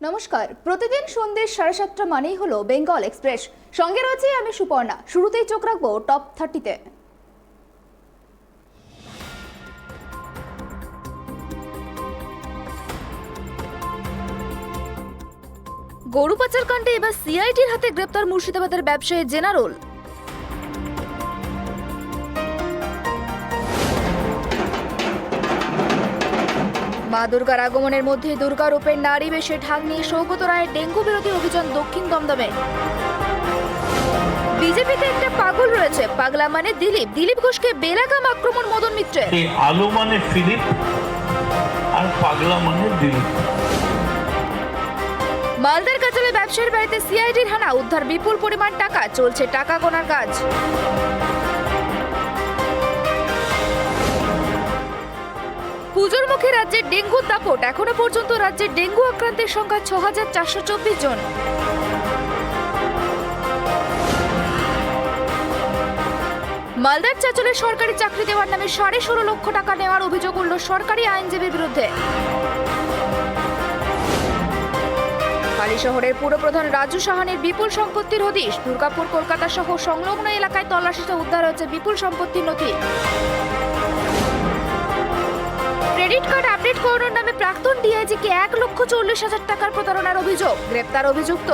নমস্কার। প্রতিদিন সন্ধ্যে 7:30 মানেই হলো বেঙ্গল এক্সপ্রেস। সঙ্গে রয়েছে আমি সুপর্ণা। শুরুতেই চোখ রাখবো টপ 30-তে। গরু পাচার কাণ্ডে এবার সিআইডির হাতে গ্রেপ্তার মুর্শিদাবাদের ব্যবসায়ী জেনারুল। মা দুর্গার আগমনের মধ্যে দুর্গা রূপের নারী বেশে ঢাক নিয়ে সৌগত রায়ের ডেঙ্গু বিরোধী অভিযান দক্ষিণ দমদমে। বিজেপিতে একটা পাগল রয়েছে, পাগলা মানে দিলীপ ঘোষকে বেলাগাম আক্রমণ মদন মিত্রের। আলু মানে ফিলিপ আর পাগলা মানে দিলীপ। মালদার কাচালে ব্যবসায়ীর বাড়িতে সিআইডির হানা, উদ্ধার বিপুল পরিমাণ টাকা, চলছে টাকা গোনার কাজ। পুজোর মুখে রাজ্যের ডেঙ্গুর দাপট, এখনো পর্যন্ত রাজ্যের ডেঙ্গু আক্রান্তের সংখ্যা 6424 জন। মালদার চাচলে সরকারি চাকরি দেওয়ার নামে 16.5 লক্ষ টাকা নেওয়ার অভিযোগ উঠল সরকারি আইনজীবীর বিরুদ্ধে। কালী শহরের পুরপ্রধান রাজু সাহানের বিপুল সম্পত্তির হদিশ, দুর্গাপুর কলকাতা সহ সংলগ্ন এলাকায় তল্লাশিতে উদ্ধার হয়েছে বিপুল সম্পত্তির নথি। ক্রেডিট কার্ড আপডেট করানোর নামে প্রাক্তন ডিআইজিকে 1,40,000 টাকার প্রতারণার অভিযোগ, গ্রেপ্তার অভিযুক্ত।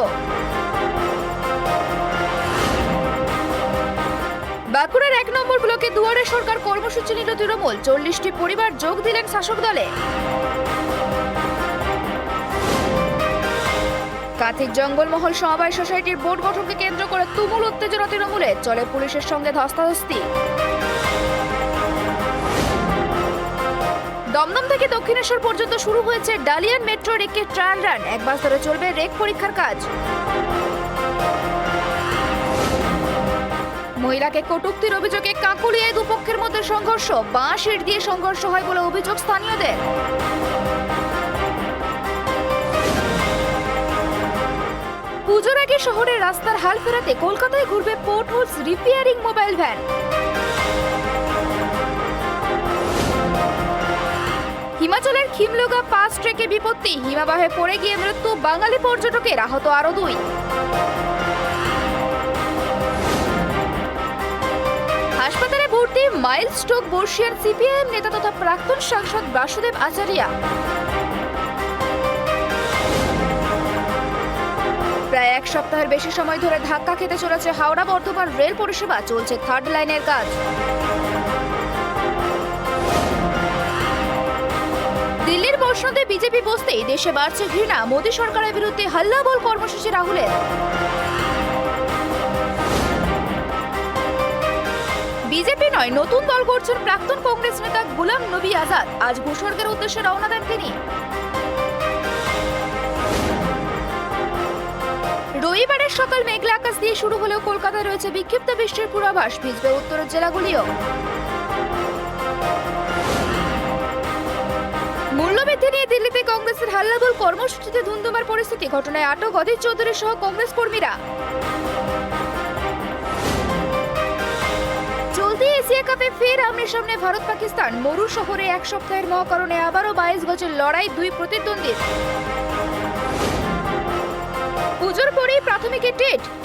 বাঁকুড়ার 1 নম্বর ব্লকে দুয়ারে সরকার কর্মসূচি নিল তৃণমূল, 40টি পরিবার যোগ দিলেন শাসক দলে। কাথিক জঙ্গলমহল সমবায় সোসাইটির বোর্ড গঠনকে কেন্দ্র করে তুমুল উত্তেজনা তৃণমূলে, চলে পুলিশের সঙ্গে ধস্তাধস্তি। দমদম থেকে দক্ষিণেশ্বর পর্যন্ত শুরু হয়েছে ডালিয়ান মেট্রো রেকের ট্রায়াল রান, 1 মাস ধরে চলবে রেক পরীক্ষার কাজ। মহিলাকে কটূক্তির অভিযোগে কাঁকুড়িয়ায় দুপক্ষের মধ্যে সংঘর্ষ, বাঁশ ইট দিয়ে সংঘর্ষ হয় বলে অভিযোগ স্থানীয়দের। পুজোর আগে শহরের রাস্তার হাল ফেরাতে কলকাতায় ঘুরবে potholes repairing mobile van. হিমাচলের খিমলুগা পাস ট্রেকে বিপত্তি, হিমাবাহে পড়ে গিয়ে মৃত্যু বাঙালি পর্যটকের, আহত আরো 2। হাসপাতালে ভর্তি মাইল্ড স্ট্রোক বর্ষিয়ান সিপিআইএম নেতা তথা প্রাক্তন সাংসদ বাসুদেব আচারিয়া। প্রায় 1 সপ্তাহের বেশি সময় ধরে ধাক্কা খেতে চলেছে হাওড়া বর্ধমান রেল পরিষেবা, চলছে 3rd লাইনের কাজ। দিল্লির প্রশ্নতে বিজেপি বসতেই দেশে বাড়ছে ঘৃণা, মোদী সরকারের বিরুদ্ধে হল্লাবল কর্মসূচি রাহুলের। বিজেপি নয়, নতুন দল করছেন প্রাক্তন কংগ্রেস নেতা গুলাম নবী আজাদ, আজ ভূস্বর্গের উদ্দেশ্যে রওনা দেন তিনি। রবিবারের সকাল মেঘলা আকাশ দিয়ে শুরু হলেও কলকাতায় রয়েছে বিক্ষিপ্ত বৃষ্টির পূর্বাভাস, ভিজবে উত্তরের জেলাগুলিও। মূল্যবৃদ্ধি নিয়ে দিল্লিতে কংগ্রেসের হাল্লাবল কর্মসূচিতে ধুন্ধুমার পরিস্থিতি, ঘটনায় আটক অধীর চৌধুরী সহ কংগ্রেস কর্মীরা। চলতি এশিয়া কাপে ফের আমনের সামনে ভারত পাকিস্তান, মরু শহরে 1 সপ্তাহের মহাকরণে আবারও 22 গজের লড়াই 2 প্রতিদ্বন্দ্বীর। পুজোর পরেই প্রাথমিকে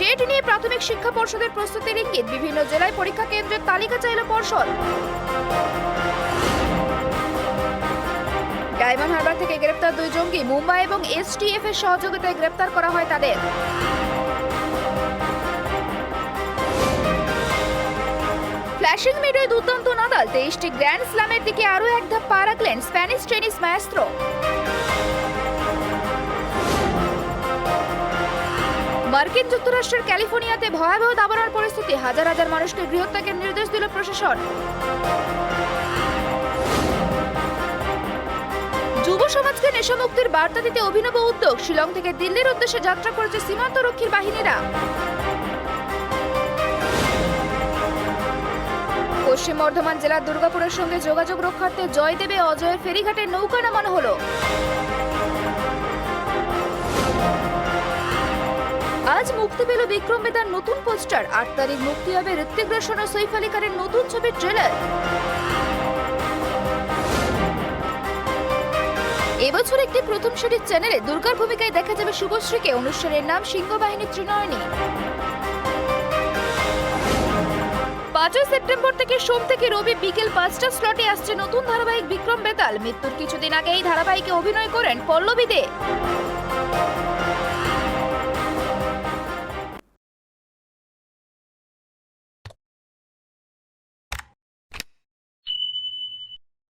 টেট নিয়ে প্রাথমিক শিক্ষা পর্ষদের প্রস্তুতির ইঙ্গিত, বিভিন্ন জেলায় পরীক্ষা কেন্দ্রের তালিকা চাইল পর্ষদ। ডায়মন্ড হারবার থেকে গ্রেপ্তার 2 জঙ্গি, মুম্বাই এবং এসটিএফ এর সহযোগিতায় গ্রেপ্তার করা হয় তাদের। ফ্ল্যাশিং মিডিয়ায় দুর্দান্ত নাদাল, 23টি গ্র্যান্ড স্ল্যামের দিকে আরও 1 ধাপ পা রাখলেন স্প্যানিশ টেনিস মায়াস্ত্রো। মার্কিন যুক্তরাষ্ট্রের ক্যালিফোর্নিয়াতে ভয়াবহ দাবানল পরিস্থিতি, হাজার হাজার মানুষকে গৃহত্যাগের নির্দেশ দিল প্রশাসন। যুব সমাজকে নেশামুক্তির বার্তা দিতে অভিনব উদ্যোগ, শিলং থেকে দিল্লির উদ্দেশ্যে যাত্রা করেছে সীমান্তরক্ষীর বাহিনীরা। পশ্চিম বর্ধমান জেলার দুর্গাপুরের সঙ্গে যোগাযোগ রক্ষার্থে জয়দেবে অজয়ের ফেরিঘাটে নৌকা নামানো হলো। আজ মুক্তি পেল বিক্রম বেদার নতুন পোস্টার, 8 তারিখ মুক্তি হবে ঋত্বিক রোশন ও সৈফ আলী খানের নতুন ছবির ট্রেলার। এবছর একটি প্রথম সারির চ্যানেলে দুর্গার ভূমিকায় দেখা যাবে শুভশ্রীকে। অনুষ্ঠানের নাম সিংহবাহিনী ত্রিনয়নী। 5 সেপ্টেম্বর থেকে সোম থেকে রবি বিকেল 5টা স্লটে আসছে নতুন ধারাবাহিক বিক্রম বেতাল। মৃত্যুর কিছুদিন আগে এই ধারাবাহিকে অভিনয় করেন পল্লবী দে।